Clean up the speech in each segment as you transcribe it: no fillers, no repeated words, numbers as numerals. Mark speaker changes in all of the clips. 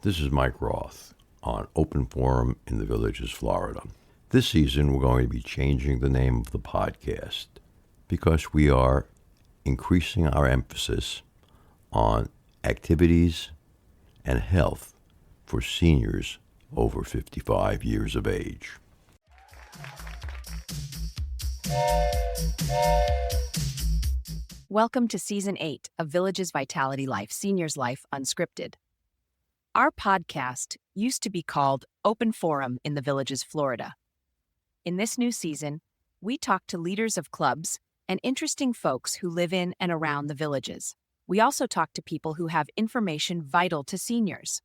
Speaker 1: This is Mike Roth on Open Forum in the Villages, Florida. This season, we're going to be changing the name of the podcast because we are increasing our emphasis on activities and health for seniors over 55 years of age.
Speaker 2: Welcome to Season 8 of Villages Vitality Life, Seniors Life Unscripted. Our podcast used to be called Open Forum in the Villages, Florida. In this new season, we talk to leaders of clubs and interesting folks who live in and around the villages. We also talk to people who have information vital to seniors.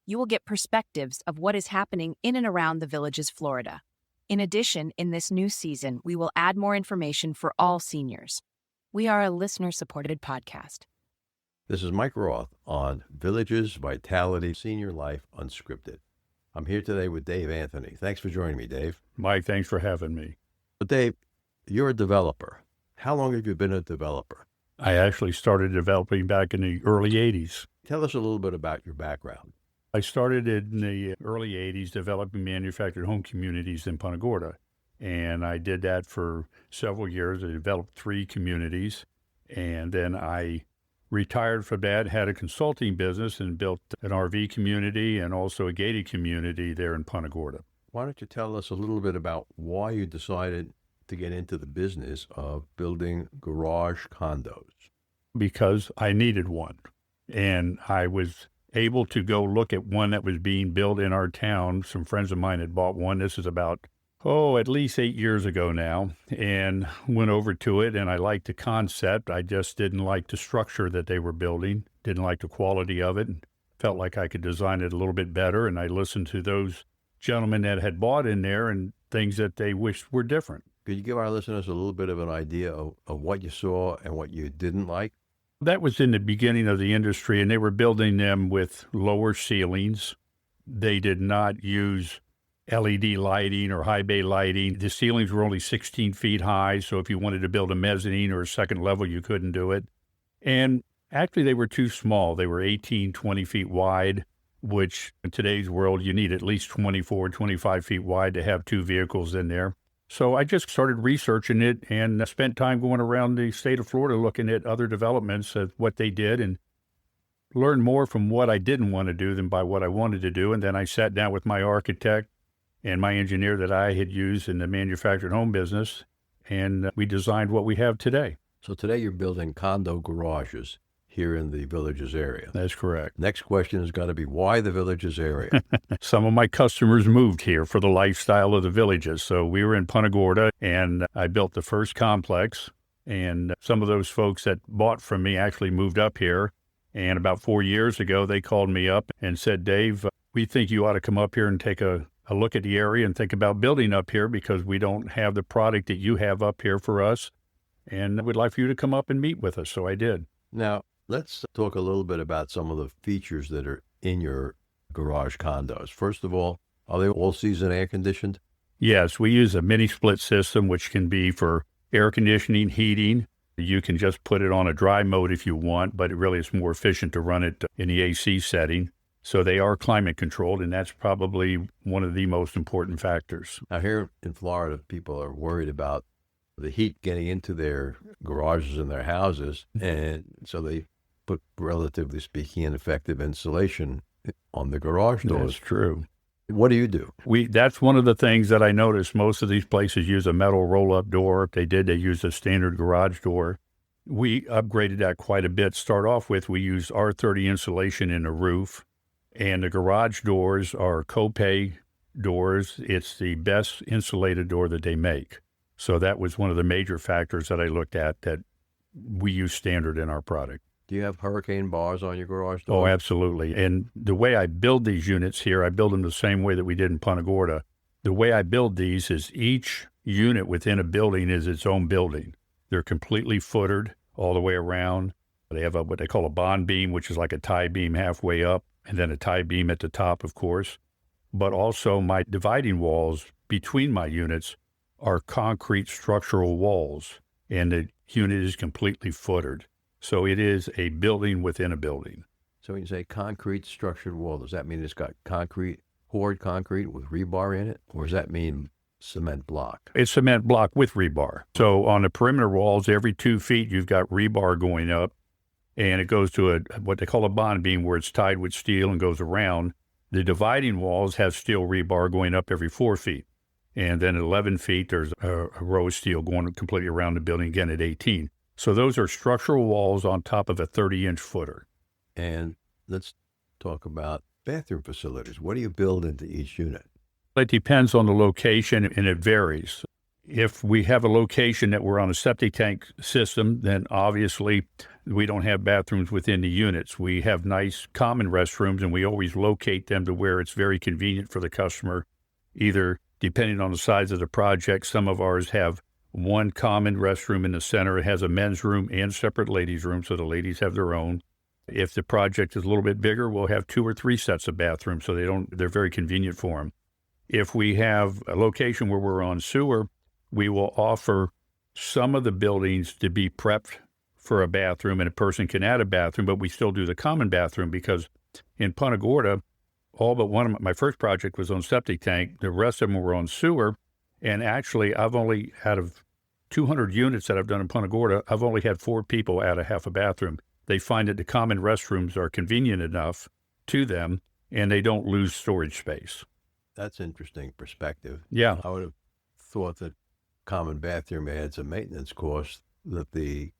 Speaker 2: You will get perspectives of what is happening in and around the Villages, Florida. In addition, in this new season, we will add more information for all seniors. We are a listener-supported podcast.
Speaker 1: This is Mike Roth on Villages Vitality Senior Life Unscripted. I'm here today with Dave Anthony. Thanks for joining me, Dave.
Speaker 3: Mike, thanks for having me.
Speaker 1: But Dave, you're a developer. How long have you been a developer?
Speaker 3: I actually started developing back in the early 80s.
Speaker 1: Tell us a little bit about your background.
Speaker 3: I started in the early 80s developing manufactured home communities in Punta Gorda. And I did that for several years. I developed 3 communities. And then I retired from that, had a consulting business, and built an RV community and also a gated community there in Punta Gorda.
Speaker 1: Why don't you tell us a little bit about why you decided to get into the business of building garage condos?
Speaker 3: Because I needed one. And I was able to go look at one that was being built in our town. Some friends of mine had bought one. This is about at least 8 years ago now, and went over to it, and I liked the concept. I just didn't like the structure that they were building, didn't like the quality of it, and felt like I could design it a little bit better, and I listened to those gentlemen that had bought in there and things that they wished were different.
Speaker 1: Could you give our listeners a little bit of an idea of what you saw and what you didn't like?
Speaker 3: That was in the beginning of the industry, and they were building them with lower ceilings. They did not use LED lighting or high bay lighting. The ceilings were only 16 feet high, so if you wanted to build a mezzanine or a second level, you couldn't do it. And actually, they were too small. They were 18, 20 feet wide, which in today's world, you need at least 24, 25 feet wide to have 2 vehicles in there. So I just started researching it and spent time going around the state of Florida looking at other developments of what they did and learned more from what I didn't want to do than by what I wanted to do. And then I sat down with my architect and my engineer that I had used in the manufactured home business, and we designed what we have today.
Speaker 1: So today you're building condo garages here in the Villages area.
Speaker 3: That's correct.
Speaker 1: Next question is going to be, why the Villages area?
Speaker 3: Some of my customers moved here for the lifestyle of the Villages. So we were in Punta Gorda, and I built the first complex, and some of those folks that bought from me actually moved up here. And about 4 years ago, they called me up and said, Dave, we think you ought to come up here and take a look at the area and think about building up here because we don't have the product that you have up here for us. And we'd like for you to come up and meet with us. So I did.
Speaker 1: Now, let's talk a little bit about some of the features that are in your garage condos. First of all, are they all season air conditioned?
Speaker 3: Yes, we use a mini split system, which can be for air conditioning, heating. You can just put it on a dry mode if you want, but it really is more efficient to run it in the AC setting. So they are climate controlled, and that's probably one of the most important factors.
Speaker 1: Now here in Florida, people are worried about the heat getting into their garages and their houses, and so they put, relatively speaking, ineffective insulation on the garage doors.
Speaker 3: That's true.
Speaker 1: What do you do?
Speaker 3: That's one of the things that I noticed. Most of these places use a metal roll-up door. If they did, they used a standard garage door. We upgraded that quite a bit. Start off with, we used R30 insulation in the roof. And the garage doors are Copay doors. It's the best insulated door that they make. So that was one of the major factors that I looked at that we use standard in our product.
Speaker 1: Do you have hurricane bars on your garage door?
Speaker 3: Oh, absolutely. And the way I build these units here, I build them the same way that we did in Punta Gorda. The way I build these is each unit within a building is its own building. They're completely footered all the way around. They have what they call a bond beam, which is like a tie beam halfway up, and then a tie beam at the top, of course. But also my dividing walls between my units are concrete structural walls, and the unit is completely footered. So it is a building within a building.
Speaker 1: So when you say concrete structured wall, does that mean it's got concrete, poured concrete with rebar in it? Or does that mean cement block?
Speaker 3: It's cement block with rebar. So on the perimeter walls, every 2 feet, you've got rebar going up, and it goes to what they call a bond beam, where it's tied with steel and goes around. The dividing walls have steel rebar going up every 4 feet. And then at 11 feet, there's a row of steel going completely around the building, again at 18. So those are structural walls on top of a 30-inch footer.
Speaker 1: And let's talk about bathroom facilities. What do you build into each unit?
Speaker 3: It depends on the location, and it varies. If we have a location that we're on a septic tank system, then obviously we don't have bathrooms within the units. We have nice common restrooms, and we always locate them to where it's very convenient for the customer, either depending on the size of the project. Some of ours have one common restroom in the center. It has a men's room and separate ladies' room, so the ladies have their own. If the project is a little bit bigger, we'll have 2 or 3 sets of bathrooms, so they're very convenient for them. If we have a location where we're on sewer, we will offer some of the buildings to be prepped for a bathroom, and a person can add a bathroom, but we still do the common bathroom, because in Punta Gorda, all but one of my first project was on septic tank. The rest of them were on sewer. And actually, I've only, out of 200 units that I've done in Punta Gorda, I've only had 4 people add a half a bathroom. They find that the common restrooms are convenient enough to them, and they don't lose storage space.
Speaker 1: That's interesting perspective.
Speaker 3: Yeah.
Speaker 1: I would have thought that common bathroom adds a maintenance cost that the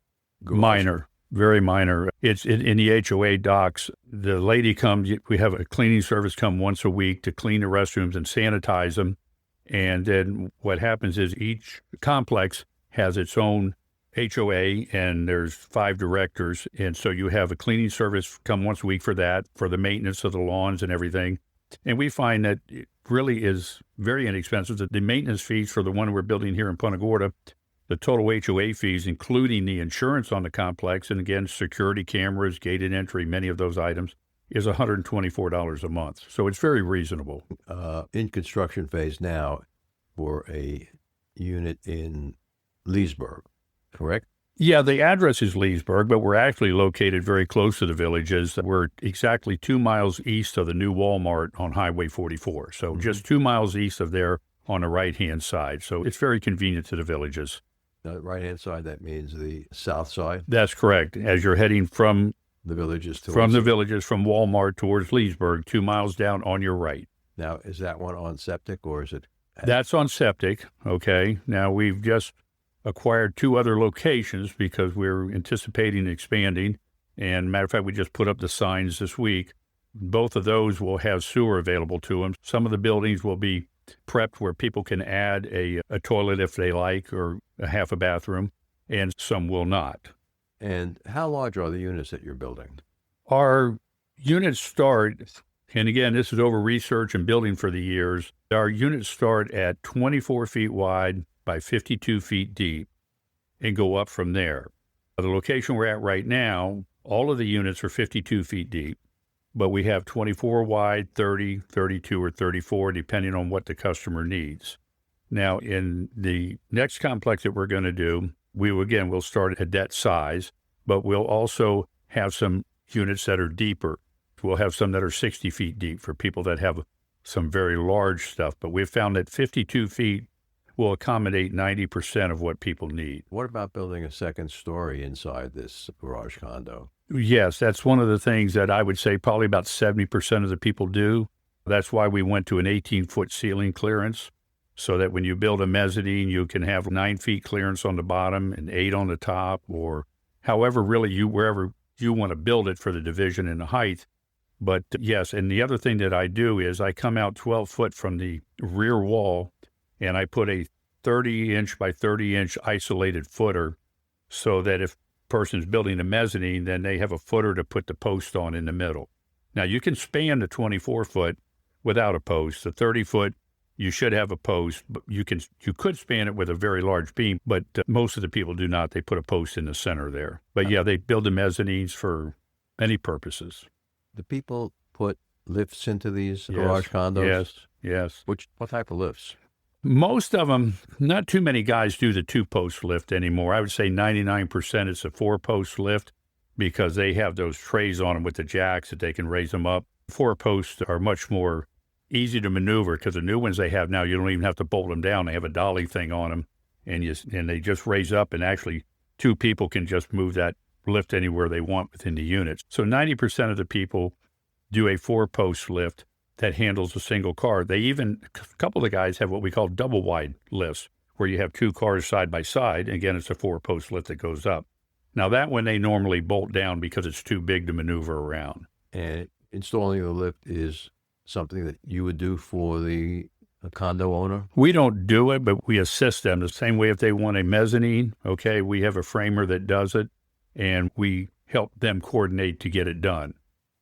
Speaker 3: minor, very minor. It's in the HOA docs. The lady comes, we have a cleaning service come once a week to clean the restrooms and sanitize them. And then what happens is each complex has its own HOA, and there's 5 directors. And so you have a cleaning service come once a week for that, for the maintenance of the lawns and everything. And we find that it really is very inexpensive. The maintenance fees for the one we're building here in Punta Gorda, the total HOA fees, including the insurance on the complex, and again, security cameras, gated entry, many of those items, is $124 a month. So it's very reasonable.
Speaker 1: In construction phase now for a unit in Leesburg, correct?
Speaker 3: Yeah, the address is Leesburg, but we're actually located very close to the villages. We're exactly 2 miles east of the new Walmart on Highway 44. So just 2 miles east of there on the right-hand side. So it's very convenient to the villages.
Speaker 1: The right-hand side, that means the south side?
Speaker 3: That's correct. As you're heading from
Speaker 1: the villages
Speaker 3: from Walmart towards Leesburg, 2 miles down on your right.
Speaker 1: Now, is that one on septic, or is it?
Speaker 3: That's on septic, okay. Now, we've just acquired 2 other locations because we're anticipating expanding. And matter of fact, we just put up the signs this week. Both of those will have sewer available to them. Some of the buildings will be prepped where people can add a toilet if they like, or a half a bathroom, and some will not.
Speaker 1: And how large are the units that you're building?
Speaker 3: Our units start, and again, this is over research and building for the years, our units start at 24 feet wide by 52 feet deep and go up from there. The location we're at right now, all of the units are 52 feet deep, but we have 24 wide, 30, 32, or 34, depending on what the customer needs. Now, in the next complex that we're going to do, we'll start at that size, but we'll also have some units that are deeper. We'll have some that are 60 feet deep for people that have some very large stuff, but we've found that 52 feet will accommodate 90% of what people need.
Speaker 1: What about building a second story inside this garage condo?
Speaker 3: Yes, that's one of the things that I would say probably about 70% of the people do. That's why we went to an 18-foot ceiling clearance, so that when you build a mezzanine, you can have 9 feet clearance on the bottom and 8 on the top, or however really wherever you want to build it for the division in the height. But yes, and the other thing that I do is I come out 12 foot from the rear wall, and I put a 30-inch by 30-inch isolated footer, so that if a person's building a mezzanine, then they have a footer to put the post on in the middle. Now, you can span the 24-foot without a post. The 30-foot, you should have a post, but you could span it with a very large beam, but most of the people do not. They put a post in the center there. But yeah, they build the mezzanines for any purposes.
Speaker 1: Do people put lifts into these garage condos?
Speaker 3: Yes.
Speaker 1: What type of lifts?
Speaker 3: Most of them, not too many guys do the 2-post lift anymore. I would say 99% it's a 4-post lift. because they have those trays on them with the jacks that they can raise them up. 4-posts are much more easy to maneuver because the new ones they have now, you don't even have to bolt them down. They have a dolly thing on them, and they just raise up, and actually 2 people can just move that lift anywhere they want within the unit. So 90% of the people do a 4-post lift that handles a single car. A couple of the guys have what we call double wide lifts, where you have 2 cars side by side. Again, it's a 4-post lift that goes up. Now that one they normally bolt down because it's too big to maneuver around.
Speaker 1: And installing the lift is something that you would do for the condo owner?
Speaker 3: We don't do it, but we assist them. The same way if they want a mezzanine, okay, we have a framer that does it, and we help them coordinate to get it done.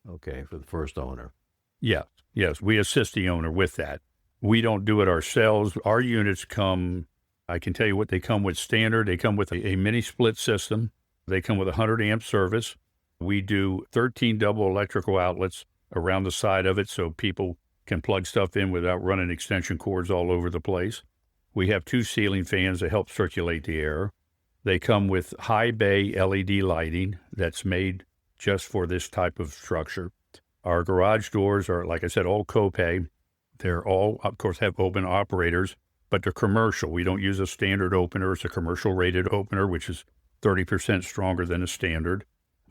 Speaker 1: Okay, for the first owner.
Speaker 3: Yes, we assist the owner with that. We don't do it ourselves. Our units come, I can tell you what they come with standard. They come with a mini split system. They come with 100 amp service. We do 13 double electrical outlets around the side of it so people can plug stuff in without running extension cords all over the place. We have 2 ceiling fans that help circulate the air. They come with high bay LED lighting that's made just for this type of structure. Our garage doors are, like I said, all copay. They're all, of course, have open operators, but they're commercial. We don't use a standard opener. It's a commercial rated opener, which is 30% stronger than a standard.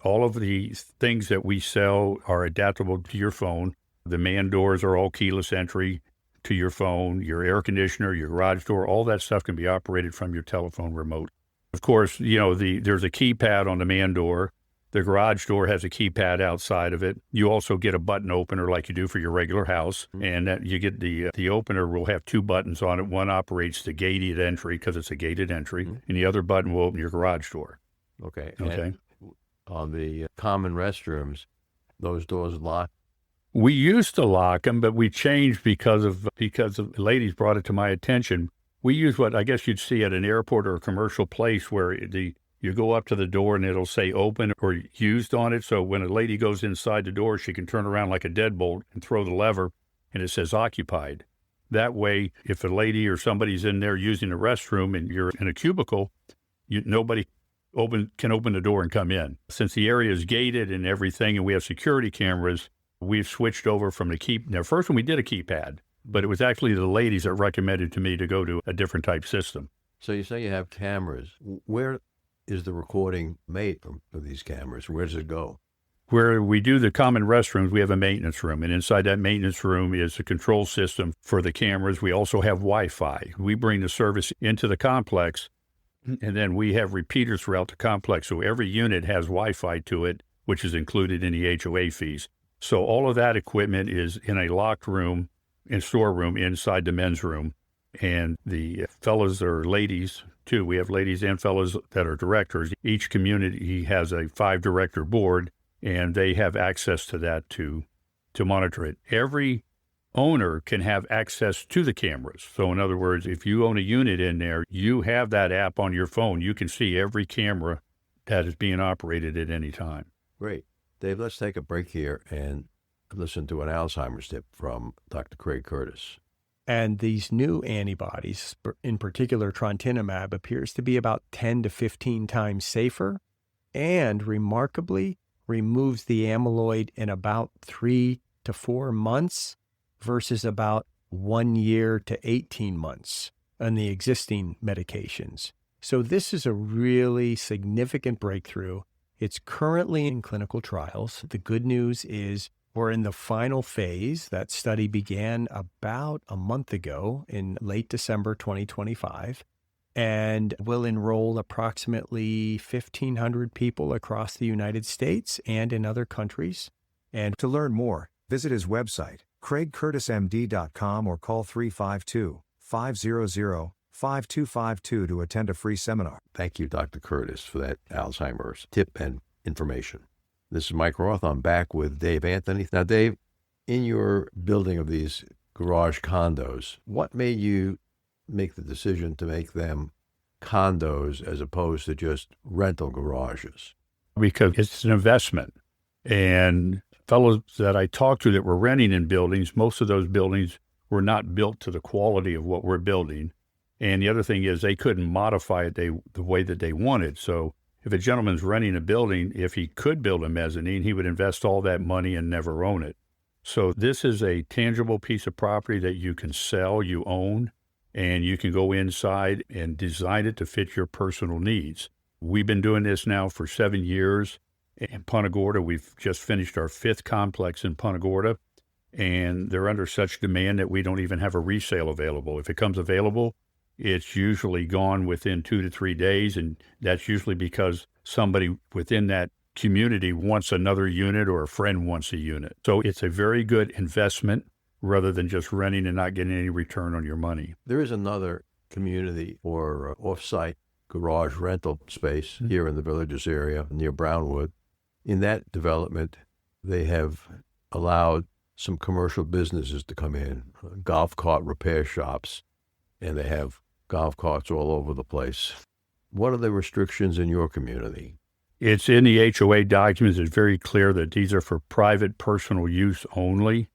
Speaker 3: All of the things that we sell are adaptable to your phone. The man doors are all keyless entry to your phone, your air conditioner, your garage door, all that stuff can be operated from your telephone remote. Of course, there's a keypad on the man door. The garage door has a keypad outside of it. You also get a button opener like you do for your regular house. And that you get the opener will have 2 buttons on it. One operates the gated entry because it's a gated entry, and the other button will open your garage door.
Speaker 1: Okay.
Speaker 3: Okay.
Speaker 1: And on the common restrooms, those doors lock?
Speaker 3: We used to lock them, but we changed because of ladies brought it to my attention. We use what I guess you'd see at an airport or a commercial place where you go up to the door and it'll say open or used on it. So when a lady goes inside the door, she can turn around like a deadbolt and throw the lever and it says occupied. That way, if a lady or somebody's in there using the restroom and you're in a cubicle, nobody can open the door and come in. Since the area is gated and everything and we have security cameras, we've switched over from Now, first when we did a keypad, but it was actually the ladies that recommended to me to go to a different type system.
Speaker 1: So you say you have cameras. Where is the recording made for these cameras? Where does it go?
Speaker 3: Where we do the common restrooms, we have a maintenance room, and inside that maintenance room is a control system for the cameras. We also have Wi-Fi. We bring the service into the complex, and then we have repeaters throughout the complex. So every unit has Wi-Fi to it, which is included in the HOA fees. So all of that equipment is in a locked room and storeroom inside the men's room. And the fellows or ladies, too, we have ladies and fellows that are directors. Each community has a 5-director board, and they have access to that to monitor it. Every owner can have access to the cameras. So in other words, if you own a unit in there, you have that app on your phone. You can see every camera that is being operated at any time.
Speaker 1: Great. Dave, let's take a break here and listen to an Alzheimer's tip from Dr. Craig Curtis.
Speaker 4: And these new antibodies, in particular trontinemab, appears to be about 10 to 15 times safer and remarkably removes the amyloid in about 3 to 4 months versus about 1 year to 18 months on the existing medications. So this is a really significant breakthrough. It's currently in clinical trials. The good news is we're in the final phase. That study began about a month ago in late December 2025 and will enroll approximately 1,500 people across the United States and in other countries. And
Speaker 5: to learn more, visit his website, craigcurtismd.com, or call 352-500-5252 to attend a free seminar.
Speaker 1: Thank you, Dr. Curtis, for that Alzheimer's tip and information. This is Mike Roth. I'm back with Dave Anthony. Now, Dave, in your building of these garage condos, what made you make the decision to make them condos as opposed to just rental garages?
Speaker 3: Because it's an investment. And fellows that I talked to that were renting in buildings, most of those buildings were not built to the quality of what we're building. And the other thing is they couldn't modify it the way that they wanted. So if a gentleman's renting a building, if he could build a mezzanine, he would invest all that money and never own it. So this is a tangible piece of property that you can sell, you own, and you can go inside and design it to fit your personal needs. We've been doing this now for 7 years. In Punta Gorda, we've just finished our 5th complex in Punta Gorda, and they're under such demand that we don't even have a resale available. If it comes available, it's usually gone within 2 to 3 days, and that's usually because somebody within that community wants another unit or a friend wants a unit. So it's a very good investment rather than just renting and not getting any return on your money.
Speaker 1: There is another community or off-site garage rental space here in the Villages area near Brownwood. In that development, they have allowed some commercial businesses to come in, golf cart repair shops, and they have golf carts all over the place. What are the restrictions in your community?
Speaker 3: It's in the HOA documents. It's very clear that these are for private personal use only.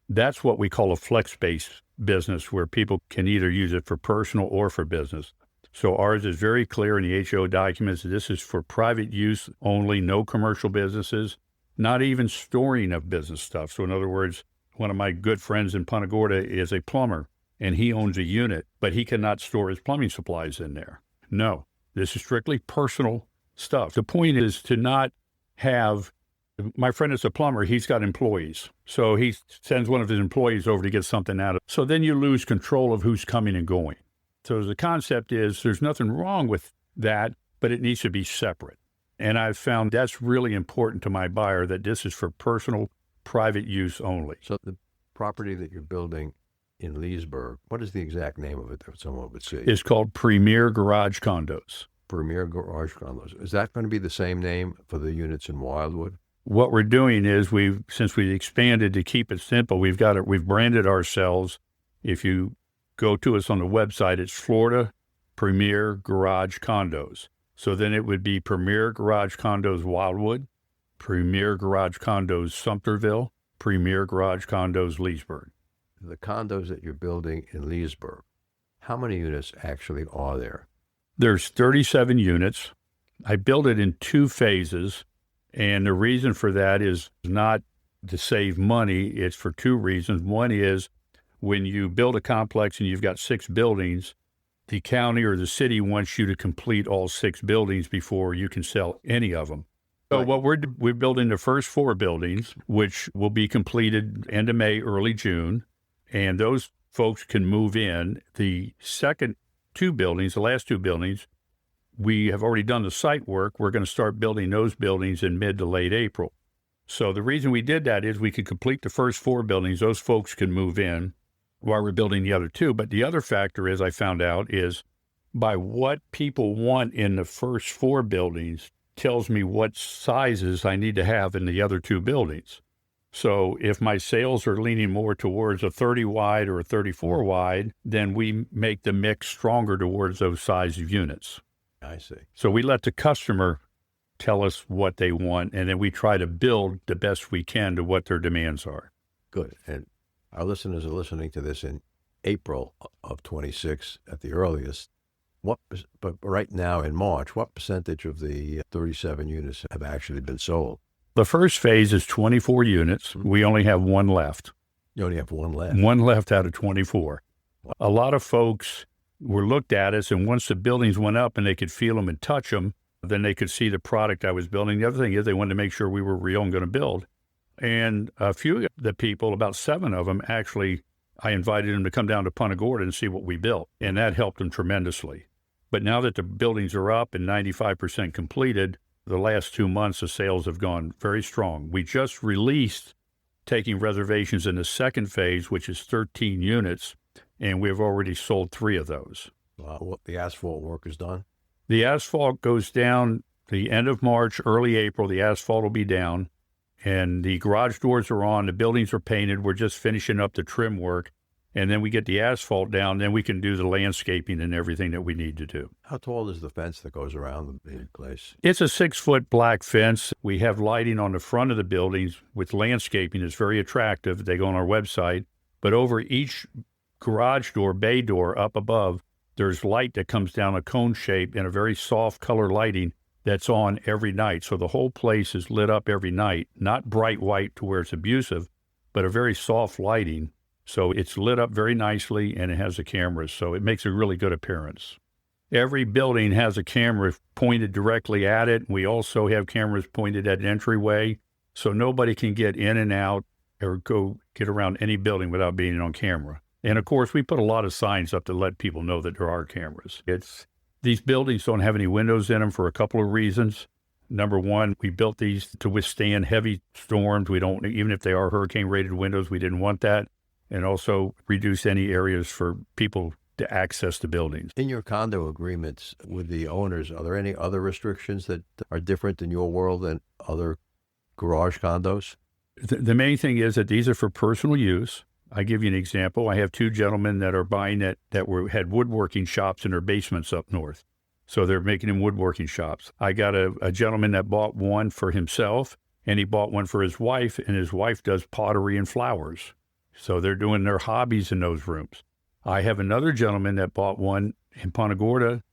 Speaker 3: That's what we call a flex-based business, where people can either use it for personal or for business. So ours is very clear in the HOA documents that this is for private use only, no commercial businesses, not even storing of business stuff. So in other words, one of my good friends in Punta Gorda is a plumber, and he owns a unit, but he cannot store his plumbing supplies in there. No, this is strictly personal stuff. The point is to not have, my friend is a plumber, he's got employees. So he sends one of his employees over to get something out of it. So then you lose control of who's coming and going. So the concept is there's nothing wrong with that, but it needs to be separate. And I've found that's really important to my buyer, that this is for personal, private use only.
Speaker 1: So the property that you're building in Leesburg, what is the exact name of it that someone would see?
Speaker 3: It's called Premier Garage Condos.
Speaker 1: Premier Garage Condos. Is that going to be the same name for the units in Wildwood?
Speaker 3: What we're doing is since we've expanded to keep it simple, we've branded ourselves. If you go to us on the website, it's Florida Premier Garage Condos. So then it would be Premier Garage Condos Wildwood, Premier Garage Condos Sumterville, Premier Garage Condos Leesburg.
Speaker 1: The condos that you're building in Leesburg, how many units actually are there?
Speaker 3: There's 37 units. I built it in 2 phases, and the reason for that is not to save money. It's for 2 reasons. One is when you build a complex and you've got 6 buildings, the county or the city wants you to complete all 6 buildings before you can sell any of them. So
Speaker 1: Right.
Speaker 3: what we're building the first 4 buildings, which will be completed end of May, early June, and those folks can move in. The second 2 buildings, the last 2 buildings, we have already done the site work. We're going to start building those buildings in mid to late April. So the reason we did that is we could complete the first 4 buildings. Those folks can move in while we're building the other 2. But the other factor is I found out is by what people want in the first 4 buildings tells me what sizes I need to have in the other 2 buildings. So if my sales are leaning more towards a 30 wide or a 34 wide, then we make the mix stronger towards those size of units.
Speaker 1: I see.
Speaker 3: So we let the customer tell us what they want, and then we try to build the best we can to what their demands are.
Speaker 1: Good. And our listeners are listening to this in April of 26 at the earliest. But right now in March, what percentage of the 37 units have actually been sold?
Speaker 3: The first phase is 24 units. We only have 1 left.
Speaker 1: You only have 1 left.
Speaker 3: 1 left out of 24. A lot of folks were looked at us, and once the buildings went up and they could feel them and touch them, then they could see the product I was building. The other thing is they wanted to make sure we were real and going to build. And a few of the people, about 7 of them, actually, I invited them to come down to Punta Gorda and see what we built, and that helped them tremendously. But now that the buildings are up and 95% completed, the last 2 months the sales have gone very strong. We just released taking reservations in the second phase, which is 13 units, and we've already sold 3 of those.
Speaker 1: What the asphalt work is done?
Speaker 3: The asphalt goes down the end of March, early April. The asphalt will be down, and the garage doors are on. The buildings are painted. We're just finishing up the trim work, and then we get the asphalt down. Then we can do the landscaping and everything that we need to do.
Speaker 1: How tall is the fence that goes around the place?
Speaker 3: It's a 6-foot black fence. We have lighting on the front of the buildings with landscaping. It's very attractive. They go on our website. But over each garage door, bay door up above, there's light that comes down a cone shape in a very soft color lighting that's on every night. So the whole place is lit up every night, not bright white to where it's abusive, but a very soft lighting. So it's lit up very nicely, and it has the cameras. So it makes a really good appearance. Every building has a camera pointed directly at it. We also have cameras pointed at an entryway, so nobody can get in and out or go get around any building without being on camera. And of course, we put a lot of signs up to let people know that there are cameras. These buildings don't have any windows in them for a couple of reasons. Number one, we built these to withstand heavy storms. We don't, even if they are hurricane-rated windows, we didn't want that. And also reduce any areas for people to access the buildings.
Speaker 1: In your condo agreements with the owners, are there any other restrictions that are different in your world than other garage condos?
Speaker 3: The main thing is that these are for personal use. I give you an example. I have two gentlemen that are buying that had woodworking shops in their basements up north. So they're making them woodworking shops. I got a gentleman that bought one for himself, and he bought one for his wife, and his wife does pottery and flowers. So they're doing their hobbies in those rooms. I have another gentleman that bought one in Punta Gorda,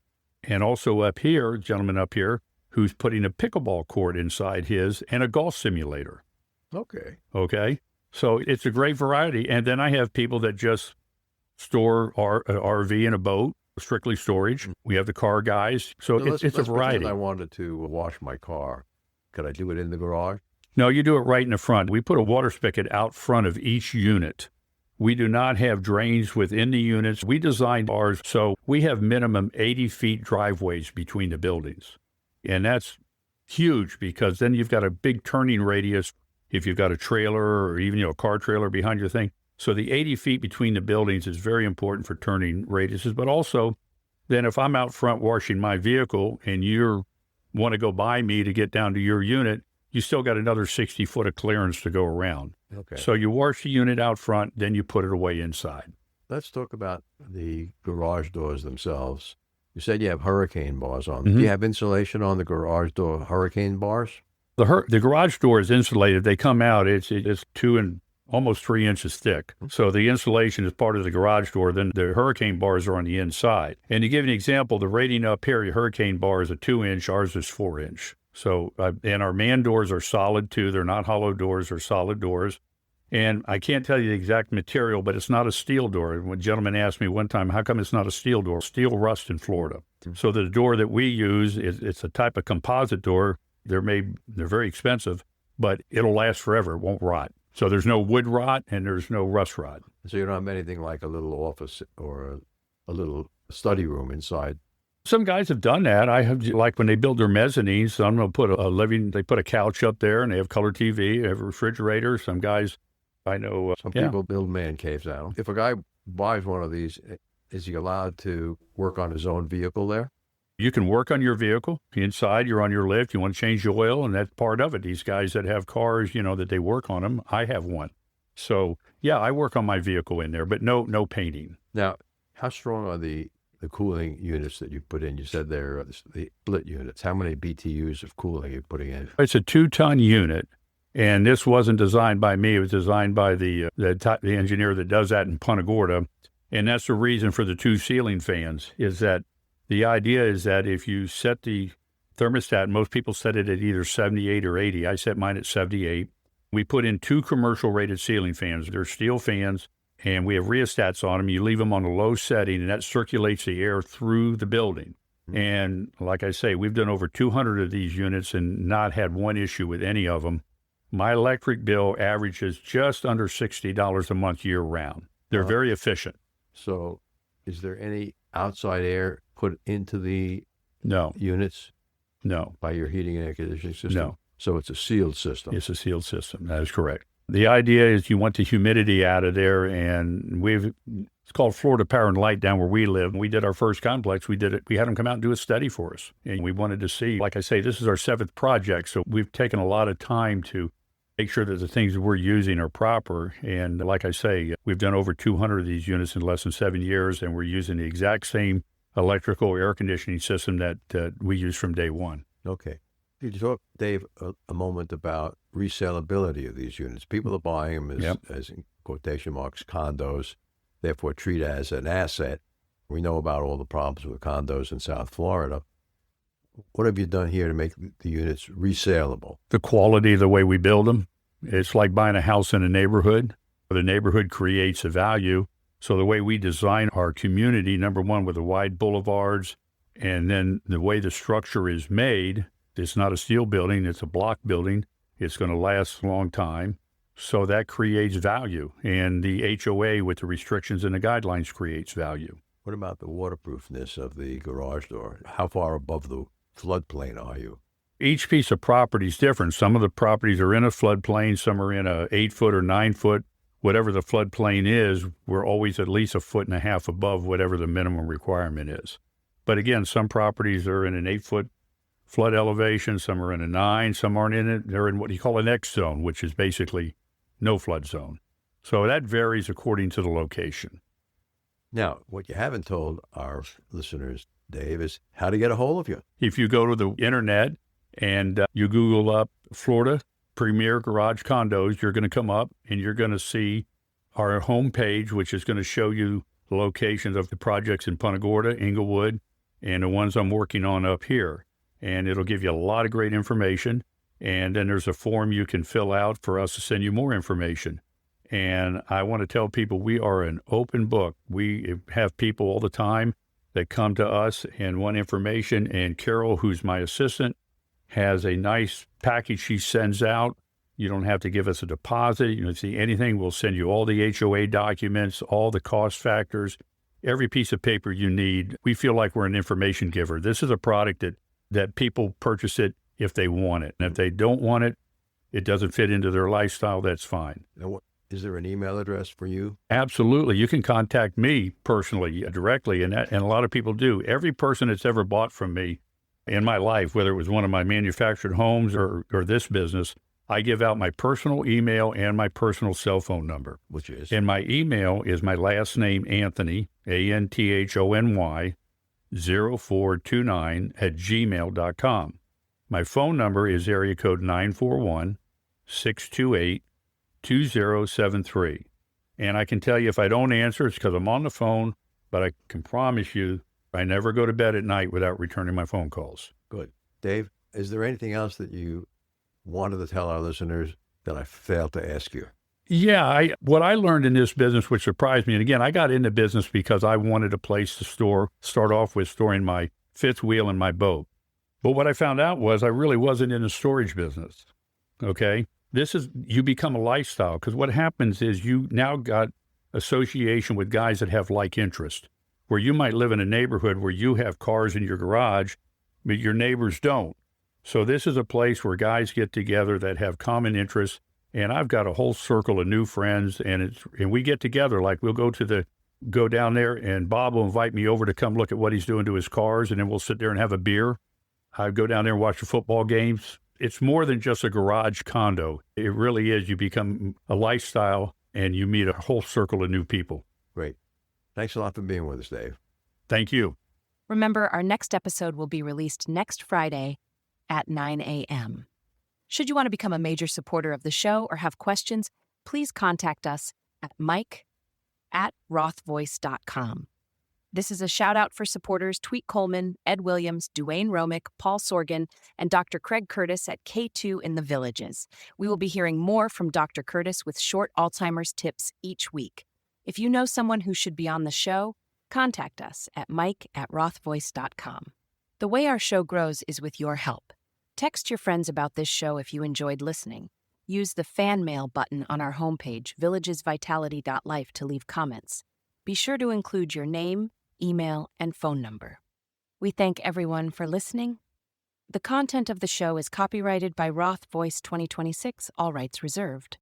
Speaker 3: and also up here, gentleman up here, who's putting a pickleball court inside his and a golf simulator. Okay. So it's a great variety. And then I have people that just store an RV and a boat, strictly storage. We have the car guys. So it's a variety.
Speaker 1: I wanted to wash my car. Could I do it in the garage?
Speaker 3: No, you do it right in the front. We put a water spigot out front of each unit. We do not have drains within the units. We designed ours so we have minimum 80 feet driveways between the buildings. And that's huge because then you've got a big turning radius if you've got a trailer or even a car trailer behind your thing. So the 80 feet between the buildings is very important for turning radiuses. But also, then if I'm out front washing my vehicle and you want to go by me to get down to your unit, you still got another 60 foot of clearance to go around.
Speaker 1: Okay.
Speaker 3: So you wash the unit out front, then you put it away inside.
Speaker 1: Let's talk about the garage doors themselves. You said you have hurricane bars on them. Do you have insulation on the garage door hurricane bars?
Speaker 3: The garage door is insulated. They come out, it's 2 and almost 3 inches thick. So the insulation is part of the garage door. Then the hurricane bars are on the inside. And to give you an example, the rating up here, your hurricane bar is a 2-inch, ours is 4-inch. So, and our man doors are solid too. They're not hollow doors, they're solid doors. And I can't tell you the exact material, but it's not a steel door. When a gentleman asked me one time, how come it's not a steel door? Steel rust in Florida. So the door that we use, it's a type of composite door. They're very expensive, but it'll last forever. It won't rot. So there's no wood rot and there's no rust rot.
Speaker 1: So you don't have anything like a little office or a little study room inside?
Speaker 3: Some guys have done that. I have, like when they build their mezzanines, some will put they put a couch up there and they have color TV, they have a refrigerator. Some guys, I know.
Speaker 1: Some people build man caves out. If a guy buys one of these, is he allowed to work on his own vehicle there?
Speaker 3: You can work on your vehicle. Inside, you're on your lift. You want to change the oil, and that's part of it. These guys that have cars, that they work on them, I have one. So, yeah, I work on my vehicle in there, but no painting.
Speaker 1: Now, how strong are the cooling units that you put in? You said they're the split units. How many BTUs of cooling are you putting in?
Speaker 3: It's a 2-ton unit, and this wasn't designed by me. It was designed by the engineer that does that in Punta Gorda, and that's the reason for the 2 ceiling fans is that the idea is that if you set the thermostat, most people set it at either 78 or 80. I set mine at 78. We put in 2 commercial rated ceiling fans. They're steel fans, and we have rheostats on them. You leave them on a low setting, and that circulates the air through the building. And like I say, we've done over 200 of these units and not had one issue with any of them. My electric bill averages just under $60 a month year round. They're very efficient.
Speaker 1: So is there any outside air put into the units?
Speaker 3: No.
Speaker 1: By your heating and air conditioning system?
Speaker 3: No.
Speaker 1: So it's a sealed system?
Speaker 3: It's a sealed system. That is correct. The idea is you want the humidity out of there, and it's called Florida Power and Light down where we live. When we did our first complex, we had them come out and do a study for us. And we wanted to see, like I say, this is our 7th project, so we've taken a lot of time to make sure that the things that we're using are proper. And like I say, we've done over 200 of these units in less than 7 years, and we're using the exact same electrical air conditioning system that we used from day one.
Speaker 1: Okay. Could you talk, Dave, a moment about resaleability of these units? People are buying them as in quotation marks, condos, therefore treat it as an asset. We know about all the problems with condos in South Florida. What have you done here to make the units resaleable?
Speaker 3: The quality of the way we build them. It's like buying a house in a neighborhood. The neighborhood creates a value. So the way we design our community, number one, with the wide boulevards, and then the way the structure is made, it's not a steel building, it's a block building. It's going to last a long time. So that creates value. And the HOA with the restrictions and the guidelines creates value.
Speaker 1: What about the waterproofness of the garage door? How far above the floodplain are you?
Speaker 3: Each piece of property is different. Some of the properties are in a floodplain, some are in a 8-foot or 9-foot. Whatever the floodplain is, we're always at least 1.5 feet above whatever the minimum requirement is. But again, some properties are in an 8-foot flood elevation, some are in a 9, some aren't in it. They're in what you call an X zone, which is basically no flood zone. So that varies according to the location.
Speaker 1: Now, what you haven't told our listeners, Dave, is how to get a hold of you.
Speaker 3: If you go to the internet and you Google up Florida Premier Garage Condos, you're going to come up and you're going to see our homepage, which is going to show you the locations of the projects in Punta Gorda, Inglewood, and the ones I'm working on up here. And it'll give you a lot of great information. And then there's a form you can fill out for us to send you more information. And I want to tell people we are an open book. We have people all the time that come to us and want information. And Carol, who's my assistant, has a nice package she sends out. You don't have to give us a deposit. You don't see anything. We'll send you all the HOA documents, all the cost factors, every piece of paper you need. We feel like we're an information giver. This is a product that people purchase it if they want it. And if they don't want it, it doesn't fit into their lifestyle, that's fine.
Speaker 1: Now, is there an email address for you?
Speaker 3: Absolutely. You can contact me personally, directly, and a lot of people do. Every person that's ever bought from me in my life, whether it was one of my manufactured homes or this business, I give out my personal email and my personal cell phone number.
Speaker 1: Which is?
Speaker 3: And my email is my last name, Anthony, Anthony, 0429 My phone number is area code 941-628-2073. And I can tell you if I don't answer, it's because I'm on the phone, but I can promise you I never go to bed at night without returning my phone calls.
Speaker 1: Good. Dave, is there anything else that you wanted to tell our listeners that I failed to ask you?
Speaker 3: Yeah, what I learned in this business, which surprised me, and again, I got into business because I wanted a place to start off with storing my fifth wheel and my boat. But what I found out was I really wasn't in the storage business, okay? You become a lifestyle, because what happens is you now got association with guys that have like interest, where you might live in a neighborhood where you have cars in your garage, but your neighbors don't. So this is a place where guys get together that have common interests, and I've got a whole circle of new friends, and we get together. Like we'll go down there, and Bob will invite me over to come look at what he's doing to his cars, and then we'll sit there and have a beer. I go down there and watch the football games. It's more than just a garage condo. It really is. You become a lifestyle, and you meet a whole circle of new people.
Speaker 1: Great. Thanks a lot for being with us, Dave.
Speaker 3: Thank you.
Speaker 2: Remember, our next episode will be released next Friday at 9 a.m. Should you want to become a major supporter of the show or have questions, please contact us at mike@rothvoice.com. This is a shout out for supporters Tweet Coleman, Ed Williams, Duane Romick, Paul Sorgan, and Dr. Craig Curtis at K2 in the Villages. We will be hearing more from Dr. Curtis with short Alzheimer's tips each week. If you know someone who should be on the show, contact us at mike@rothvoice.com. The way our show grows is with your help. Text your friends about this show if you enjoyed listening. Use the fan mail button on our homepage, villagesvitality.life, to leave comments. Be sure to include your name, email, and phone number. We thank everyone for listening. The content of the show is copyrighted by Roth Voice 2026, all rights reserved.